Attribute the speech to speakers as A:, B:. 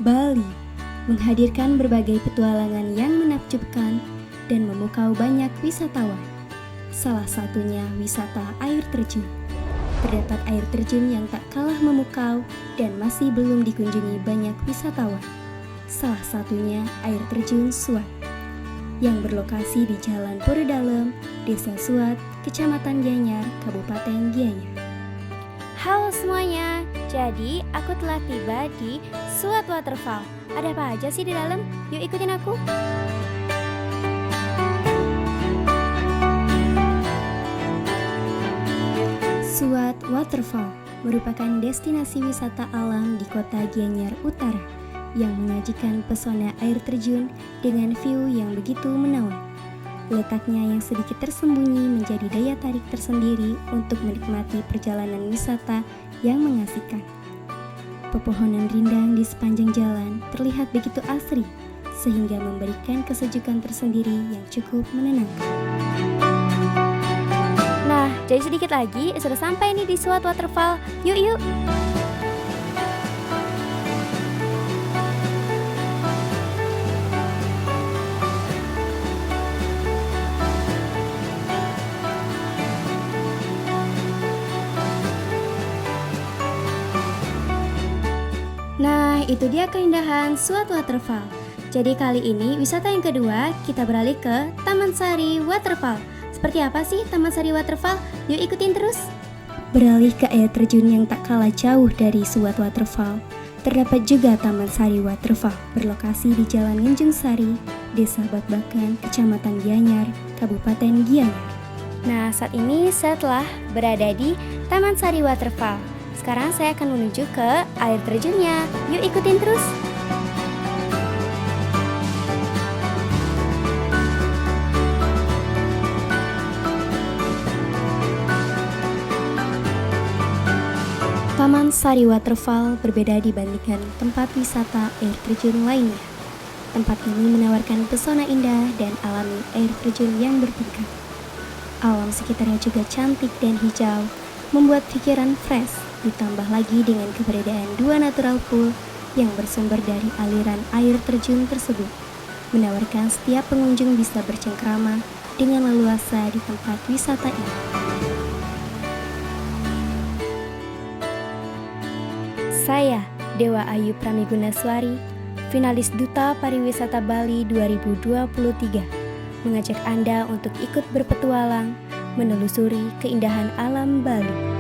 A: Bali menghadirkan berbagai petualangan yang menakjubkan dan memukau banyak wisatawan. Salah satunya wisata air terjun. Terdapat air terjun yang tak kalah memukau dan masih belum dikunjungi banyak wisatawan. Salah satunya air terjun Suat yang berlokasi di Jalan Pura Dalem, Desa Suat, Kecamatan Gianyar, Kabupaten Gianyar.
B: Halo semuanya, jadi aku telah tiba di Suat Waterfall. Ada apa aja sih di dalam? Yuk ikutin aku.
A: Suat Waterfall merupakan destinasi wisata alam di kota Gianyar Utara yang menyajikan pesona air terjun dengan view yang begitu menawan. Letaknya yang sedikit tersembunyi menjadi daya tarik tersendiri untuk menikmati perjalanan wisata yang mengasihkan. Pepohonan rindang di sepanjang jalan terlihat begitu asri, sehingga memberikan kesejukan tersendiri yang cukup menenangkan.
B: Nah, jadi sedikit lagi sudah sampai nih di Suat Waterfall. Yuk.
A: Nah, itu dia keindahan Suat Waterfall. Jadi kali ini wisata yang kedua kita beralih ke Taman Sari Waterfall. Seperti apa sih Taman Sari Waterfall? Yuk ikutin terus. Beralih ke air terjun yang tak kalah jauh dari Suat Waterfall, terdapat juga Taman Sari Waterfall berlokasi di Jalan Ngenjung Sari, Desa Bakbakan, Kecamatan Gianyar, Kabupaten Gianyar.
B: Nah, saat ini saya telah berada di Taman Sari Waterfall. Sekarang saya akan menuju ke air terjunnya. Yuk ikutin terus.
A: Taman Sari Waterfall berbeda dibandingkan tempat wisata air terjun lainnya. Tempat ini menawarkan pesona indah dan alami air terjun yang bertingkat. Alam sekitarnya juga cantik dan hijau, membuat pikiran fresh. Ditambah lagi dengan keberadaan dua natural pool yang bersumber dari aliran air terjun tersebut, menawarkan setiap pengunjung bisa bercengkrama dengan leluasa di tempat wisata ini.
B: Saya, Dewa Ayu Pramigunaswari, finalis Duta Pariwisata Bali 2023, mengajak Anda untuk ikut berpetualang, menelusuri keindahan alam Bali.